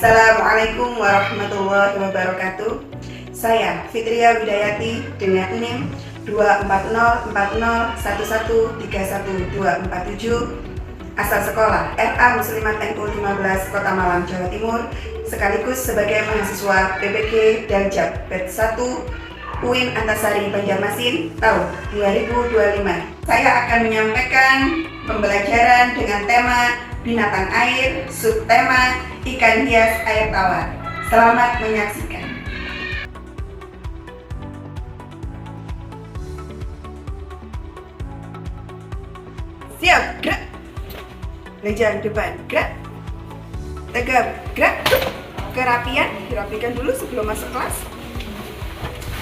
Assalamualaikum warahmatullahi wabarakatuh. Saya Fitria Widayati dengan NIM 2404011313247, asal sekolah RA Muslimat NU 15 Kota Malang, Jawa Timur, sekaligus sebagai mahasiswa PPG dan JAB Batch 1 UIN Antasari Banjarmasin tahun 2025. Saya akan menyampaikan pembelajaran dengan tema binatang air, subtema ikan hias air tawar. Selamat menyaksikan. Siap, gerak. Meja depan, gerak. Tegap, gerak. Kerapian, dirapikan dulu sebelum masuk kelas.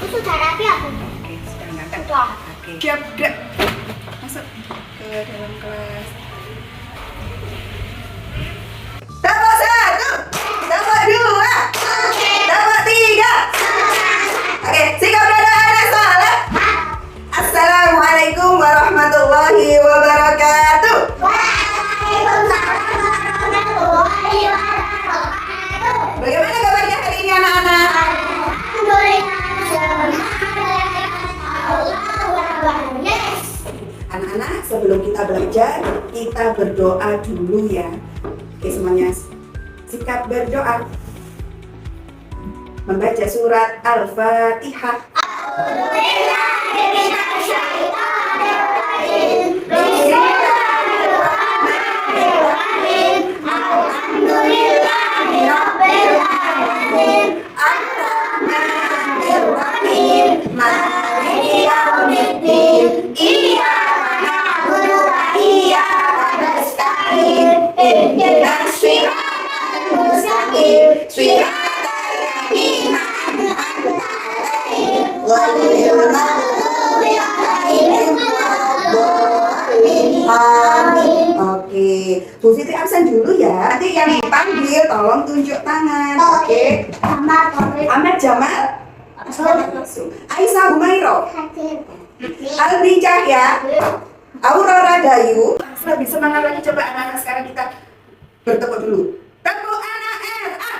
Sudah rapi aku. Oke, sekarang ngangkat. Sudah. Oke, siap, gerak. Masuk ke dalam kelas. Tambah 1, tambah 2, tambah 3. Oke, sikap dada anak salah. Assalamualaikum warahmatullahi wabarakatuh. Waalaikumsalam warahmatullahi wabarakatuh. Bagaimana kabarnya hari ini anak-anak? Anak-anak, sebelum kita belajar, kita berdoa dulu ya. Oke semuanya, sikap berdoa. Membaca surat Al-Fatihah. Oke, Bu Fitri absen dulu ya. Nanti yang dipanggil tolong tunjuk tangan. Oke. Ahmad Jamal. Aisyah Humairo. Aldi Cahya. Aurora Dayu. Lebih semangat lagi, coba anak-anak sekarang kita bertepuk dulu. Tepuk anak RA.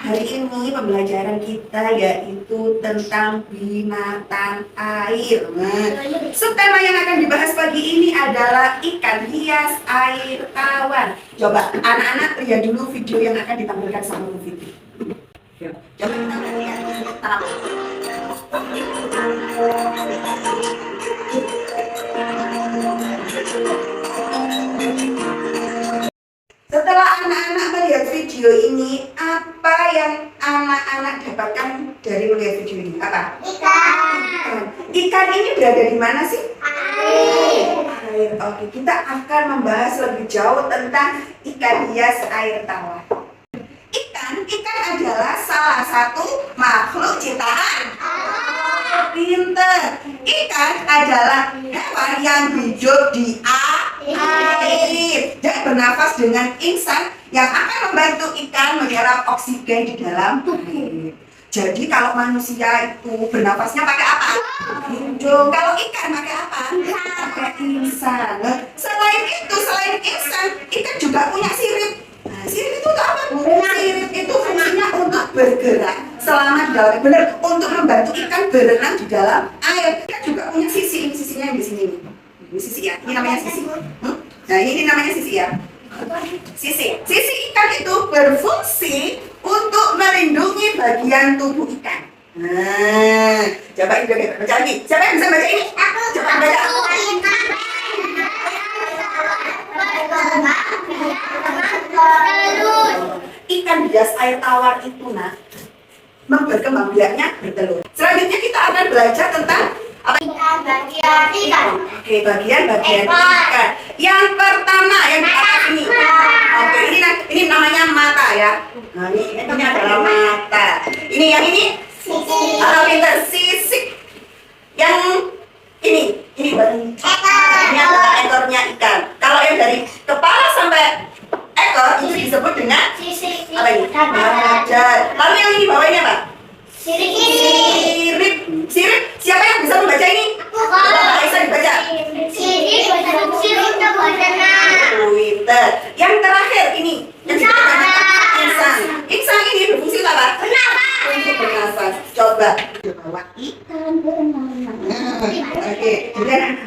Hari ini pembelajaran kita yaitu tentang binatang air. Subtema yang akan dibahas pagi ini adalah ikan hias air tawar. Coba anak-anak lihat dulu video yang akan ditampilkan sama Bu Fitri. Coba kita lihat. Setelah anak-anak melihat video ini, apa yang anak-anak dapatkan dari melihat video ini? Apa? Ikan. Ikan ini berada di mana sih? Air. Air. Oke, kita akan membahas lebih jauh tentang ikan hias air tawar. Ikan adalah salah satu makhluk ciptaan. Pinter. Ikan adalah hewan yang hidup di air dan bernafas dengan insang yang akan membantu ikan menyerap oksigen di dalam air. Jadi kalau manusia itu bernafasnya pakai apa? Hidung. Kalau ikan pakai apa? Pakai insang. Selain insang, ikan juga punya sirip. Nah, sirip itu untuk apa? Sirip itu fungsinya untuk bergerak selama di dalam air. Benar, untuk membantu ikan berenang di dalam air. Ikan juga punya sisi, ini sisinya yang di sini. Ini sisi ya, ini namanya sisi. Nah, ini namanya sisi ya. Sisi ikan itu berfungsi untuk melindungi bagian tubuh ikan. Nah, coba ini baca lagi. Siapa yang bisa baca ini? Coba baca. Ikan hias air tawar itu berkembang biaknya bertelur. Selanjutnya kita akan belajar tentang apa? Bagian ikan. Oke, bagian ikan. Yang pertama yang di atas ini. Oke, ini namanya mata ya. Nah, ini adalah mata. Ini yang ini? Sisi. Pintar, sisik. Yang ini badan. Ini adalah ekornya ikan. Kalau yang dari kepala sampai ekor itu disebut dengan Sisi. apa ini? Badan. Lalu yang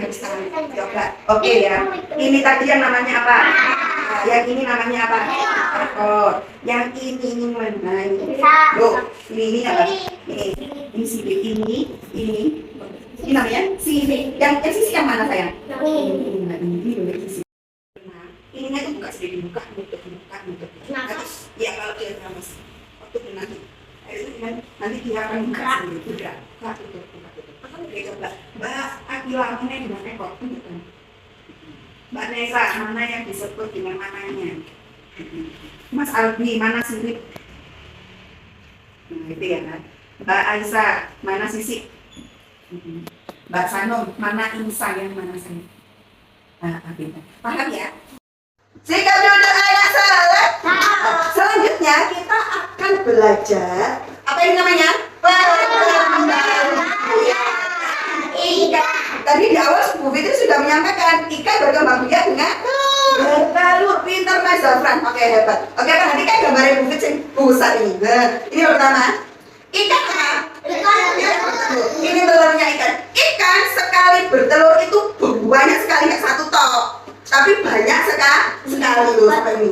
besar. Coba. Oke ya. Ini tadi yang namanya apa? Nah, yang ini namanya apa? Ekor. Yang ini mana ini? Loh, ini apa? Ini sisik ini namanya sisik. Yang sisik yang mana sayang? Ini sisik. Nah, ininya tuh buka sedikit, buka, nutup. Terus ya kalau dia mas, waktu nanti dia akan buka sendiri, buka, tutup. Oke, coba Mbak Akila mana di mana kok? Mbak Nesa mana yang disebut dengan namanya? Mas Albi mana sirip? Nah, itu ya kan. Mbak Aisyah mana sisik? Mbak Sanum mana insa yang mana saya? Paham ya? Sikap duduk anak salah. Selanjutnya kita akan belajar apa ini namanya? Tadi di awal Bu Fitri sudah menyampaikan ikan berkembang biak dengan bertelur. Pintar Mas Zafran. Oke, hebat. Oke, perhatikan gambarnya Bu Fitri pusat ini. Ini pertama. Ikan apa? Ini telurnya ikan. Ikan sekali bertelur itu banyak sekali, nggak satu tok, tapi banyak sekali loh sampai ini.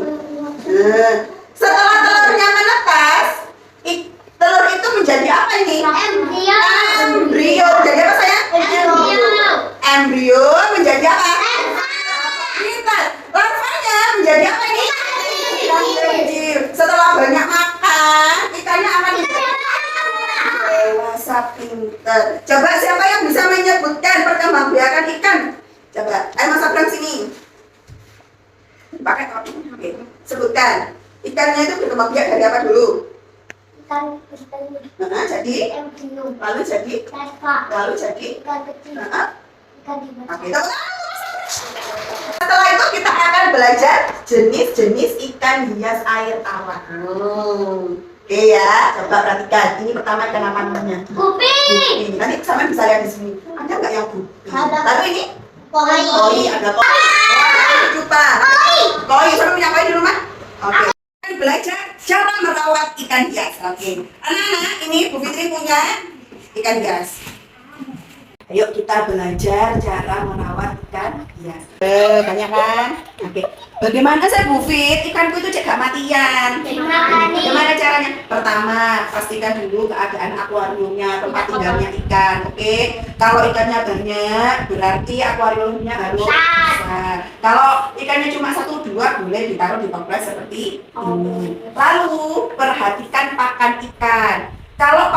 Setelah telurnya menetas, telur itu menjadi apa ini? Embrio. Menjadi apa sayang? Embrio menjadi apa? Pintar. Larvanya menjadi apa ini? Ikan kecil. Setelah banyak makan, ikannya apa nih? Dewasa. Pintar. Coba siapa yang bisa menyebutkan perkembangbiakan ikan? Coba, ayo Mas Abram sini. Pakai topi. Oke. Sebutkan. Ikannya itu berkembang biak dari apa dulu? Ikan kecil. Jadi? Lalu jadi? Lalu jadi? Ikan kecil. Ikan di bawah. Oke, setelah itu kita akan belajar jenis-jenis ikan hias air tawar. Oke ya, coba perhatikan. Ini pertama ikan apa namanya? Gupi. Nanti sama bisa lihat di sini. Ada nggak yang gupi? Ada. Lalu ini? Koi. Ada koi. Lupa. Koi, sudah punya koi di rumah? Oke. Kita belajar cara merawat ikan hias. Oke. Anak-anak, ini Bu Fitri punya ikan hias. Ayo kita belajar cara merawat ikan hias. Banyak kan? Oke. Bagaimana saya Bu Fit? Ikanku itu cek gak matian. Bagaimana caranya? Pertama, pastikan dulu keadaan akuariumnya, tempat tinggalnya ikan. Oke. Kalau ikannya banyak, berarti akuariumnya harus besar. Kalau ikannya cuma 1-2, boleh ditaruh di toples seperti ini. Lalu perhatikan pakan ikan. Kalau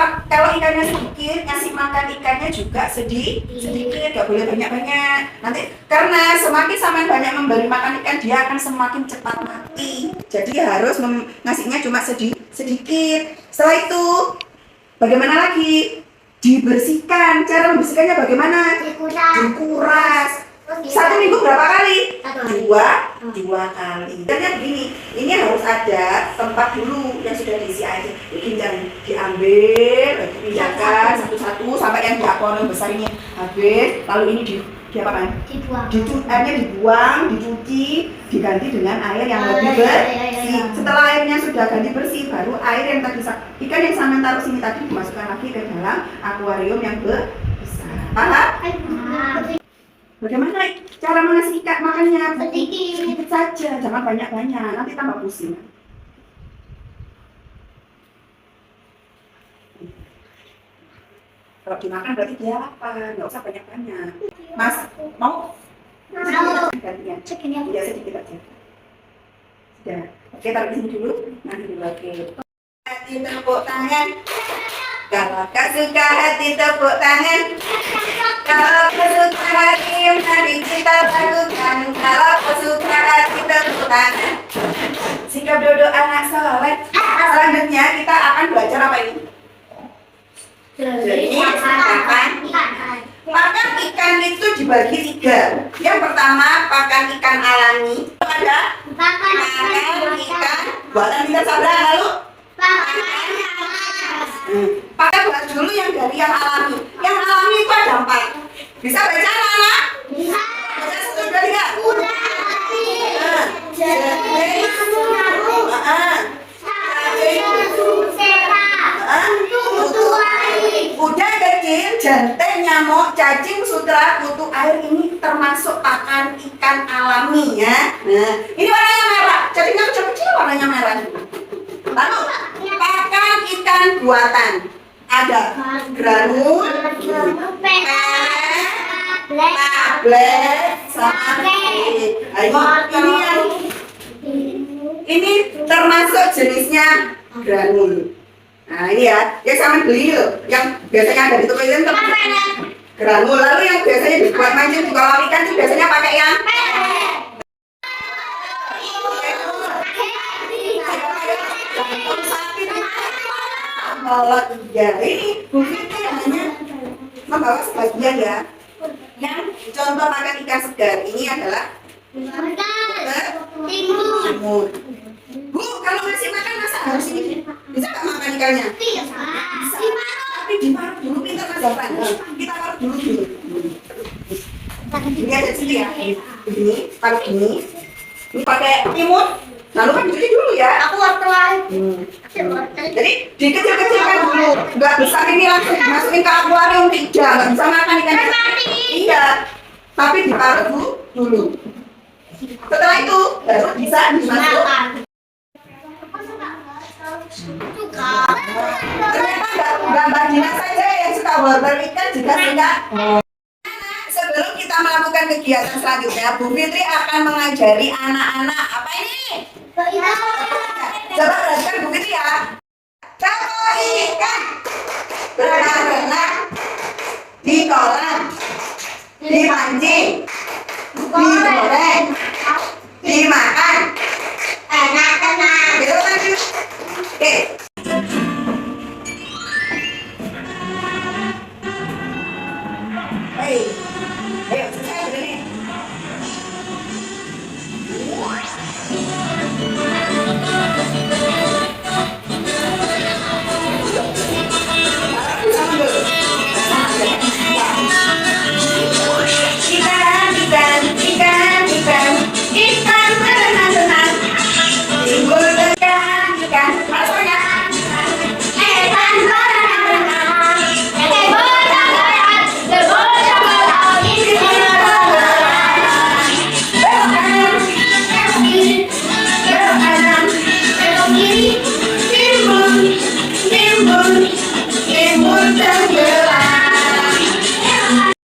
ikannya sedikit, ngasih makan ikannya juga sedikit, gak boleh banyak-banyak. Nanti karena semakin sampai banyak memberi makan ikan, dia akan semakin cepat mati. Jadi harus ngasihnya cuma sedikit. Setelah itu, bagaimana lagi? Dibersihkan. Cara membersihkannya bagaimana? Dikuras. 1 minggu berapa kali? 2 kali. Caranya begini, ini harus ada tempat dulu yang sudah diisi air. Ini yang diambil, dipindahkan satu-satu sampai yang di akuarium besar ini habis. Lalu ini diapakan? Airnya dibuang, dicuci, diganti dengan air yang lebih bersih. Setelah airnya sudah ganti bersih, baru air yang tadi ikan yang sama taruh sini tadi dimasukkan lagi ke dalam akuarium yang besar. Paham? Bagaimana cara mengasih ikan makannya? Sedikit saja, jangan banyak-banyak, nanti tambah pusing. Kalau dimakan berarti dia lapar, nggak usah banyak-banyak. Mas, mau? Gantian. Ya sedikit aja. Sudah. Oke, taruh di sini dulu. Nanti dibagi. Hati tepuk tangan. Kalau kau suka hati tepuk tangan. Kalau kau suka hati mari kita lakukan. Kalau kau suka hati tepuk tangan. Sikap duduk anak soleh. Selanjutnya kita akan belajar apa ini? Jadi pakan ikan itu dibagi 3. Yang pertama pakan ikan alami. Ada pakan ikan buatan kita sabar. Lalu pakai buat dulu yang dari yang alami. Yang alami itu ada 4. Bisa baca anak? Bisa. Baca 1, 2, 3. Kuda kecil, jantan, nyamuk, cacing, sutra, kutu air ini termasuk pakan ikan alami ya. Nah, ini warnanya merah. Cacingnya kecil-kecil warnanya merah. Lalu pakan ikan buatan ada granul, tablet, sama ini termasuk jenisnya granul. Nah ini ya, yang sama beli loh, yang biasanya ada di toko itu granul. Lalu yang biasanya dibuat mancing di kolam ikan itu biasanya pakai yang kalau ya ini mungkin hanya membawa sebagian ya. Yang contoh makan ikan segar ini adalah timur. Bu, kalau ngasih makan masa harus ini? Bisa nggak makan ikannya? Bisa. Tapi diparut dulu, pintar Mas Zafran. Kita parut dulu. Ini ada di sini ya. Begini, parut gini. Ini pakai timur. Lalu kan cuci dulu ya. Aku wortel. Jadi dikecil-kecilkan dulu. Nggak besar ini langsung dimasukin ke akuarium, tidak. Nggak bisa makan ikan. Iya. Tapi diparut dulu. Setelah itu baru bisa dimasukkan. Ternyata nggak Mbak Dina saja yang suka wortel ikan juga suka. Sebelum kita melakukan kegiatan selanjutnya, Bu Fitri akan mengajari anak-anak apa ini? Coba perhatikan Bu Fitri ya. Kalau ikan berenang-renang di kolam, dipancing, digoreng, dimakan, enak-enak. Gitu kan? Oke. Hei, ayo selesai begini. Ikan berenang-renang, timbul ikan, maksudnya ikan berenang-renang,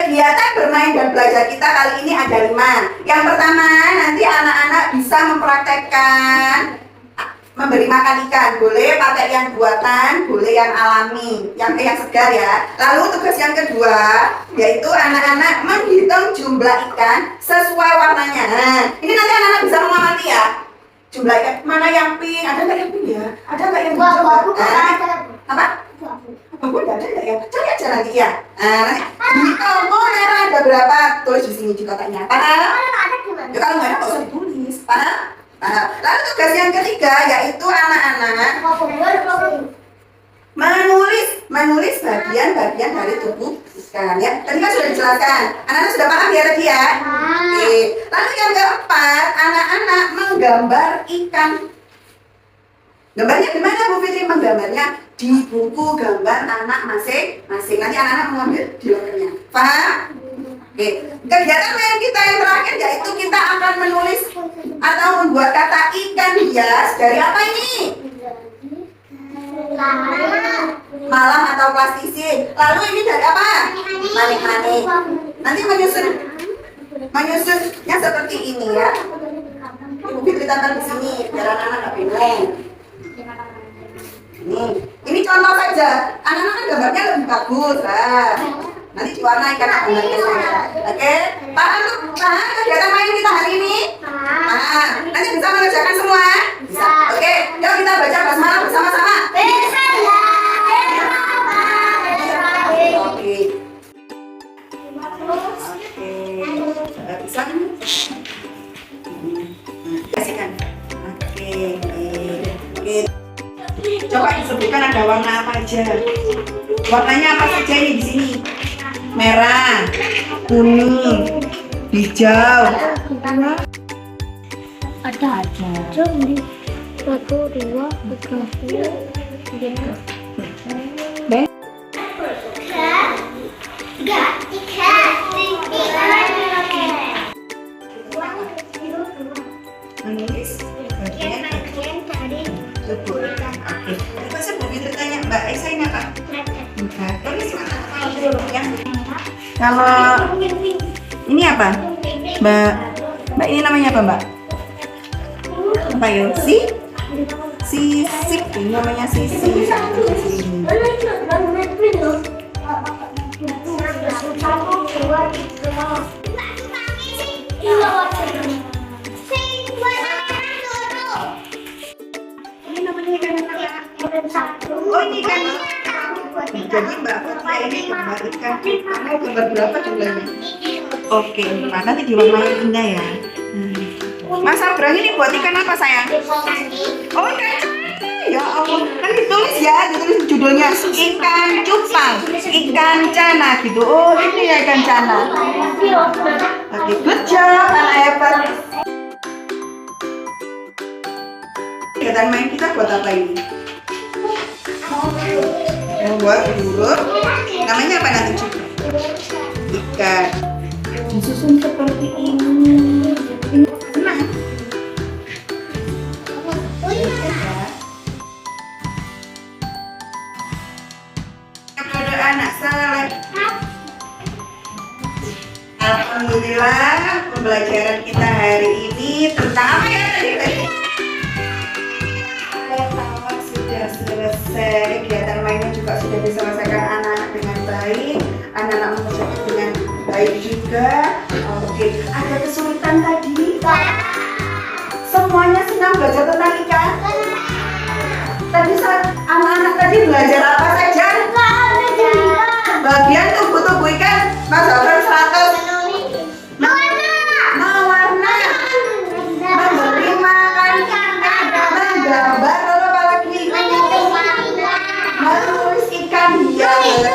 kegiatan bermain dan belajar kita kali ini ada 5. Yang pertama, nanti anak-anak bisa mempraktekkan memberi makan ikan. Boleh pakai yang buatan, boleh yang alami, yang segar ya. Lalu tugas yang kedua, yaitu anak-anak menghitung jumlah ikan sesuai warnanya. Nah, ini nanti anak-anak bisa mengamati ya. Jumlah ikan, mana yang pink, ada nggak yang pink ya? Ada nggak yang hijau? Apa? Aku udah ada nggak ya? Cari aja nanti ya. Nah, nanti di tombol merah ada berapa? Tulis di sini di kotaknya. Paham? Ya kalau nggak ada nggak usah ditulis. Paham? Paham. Lalu tugas yang ketiga yaitu anak-anak menulis bagian-bagian dari tubuh ikan ya. Tadi kan sudah dijelaskan. Anak-anak sudah paham ya tadi ya? Oke. Lalu yang keempat, anak-anak menggambar ikan. Gambarnya gimana Bu Fitri menggambarnya? Di buku gambar anak masing-masing. Nanti anak-anak mengambil di lokernya. Paham? Oke. Kegiatan yang kita yang terakhir yaitu kita akan menulis atau membuat kata ikan hias dari apa ini? Malam atau plastisin. Lalu ini dari apa? Manik-manik. Nanti menyusunnya seperti ini ya. Ibu Fitri tampil di sini biar anak-anak nggak bingung. Ini contoh saja. Anak-anak kan gambarnya lebih bagus. Nah, nanti diwarnai karena gambarnya saja. Oke? Paham tuh? Paham kegiatan main kita hari ini? Paham. Nanti bisa mengerjakan semua? Bisa. Oke? Yuk kita baca basmalah bersama-sama. Oke. Bisa? Kasihkan. Oke. Coba disebutkan ada warna apa aja. Warnanya apa saja ini di sini? Merah, kuning, hijau. Ada hijau nih. 1, 2, 3, 4, 5. Tiga. Kalau ini apa? Mbak ini namanya apa, Mbak? Apa ya? Sisik. Ini namanya sisik. Ini namanya ikan apa? Oh, ini ikan. Jadi Mbak Fatia ini gambar ikan. Kamu gambar berapa jumlahnya? Oke, nanti diwarnai indah ya. Mas Abraham ini buat ikan apa sayang? Oh, ikan cana. Ya Allah, kan ditulis judulnya ikan cupang, ikan cana gitu. Oh, ini ya ikan cana. Oke, good job, anak hebat. Kegiatan main kita buat apa ini? Buat burung. Namanya apa nanti juga? Ikan. Disusun seperti ini. Senang. Kepada anak saleh. Alhamdulillah pembelajaran kita hari ini tentang apa ya tadi? Sudah selesai, kegiatan mainnya juga sudah diselesaikan anak-anak dengan baik, anak-anak mengerjakan dengan baik juga. Oke, ada kesulitan tadi? Semuanya senang belajar tentang ikan? Tadi saat anak-anak tadi belajar apa saja? Bagian tubuh ikan, Mas Zafran 100. Mewarna, memberi makan, menggambar, lalu apa lagi? Menulis ikan hias,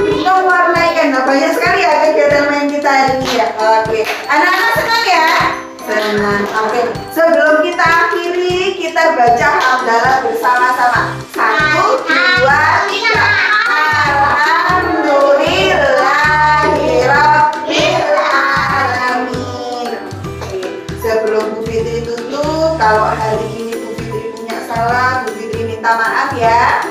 mewarnai ikan. Nah, banyak sekali ya kegiatan main kita hari ini ya. Oke, anak-anak senang ya? Senang. Oke, sebelum kita akhiri, kita baca hamdalah bersama-sama. 1, 2, 3. Alhamdulillahirrabbilalamin. Sebelum Bu Fitri tutup, kalau hari ini Bu Fitri punya salah, Bu Fitri minta maaf ya.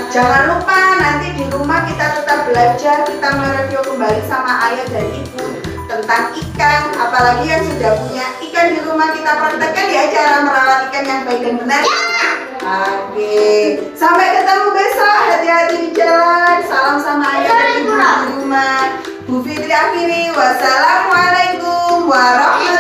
Jangan lupa nanti di rumah kita tetap belajar, kita mereview kembali sama ayah dan ibu tentang ikan. Apalagi yang sudah punya ikan di rumah, kita praktekkan ya cara merawat ikan yang baik dan benar. Oke, sampai ketemu besok. Hati-hati di jalan. Salam sama ayah dan ibu di rumah. Bu Fitri akhiri. Wassalamualaikum warahmatullahi wabarakatuh.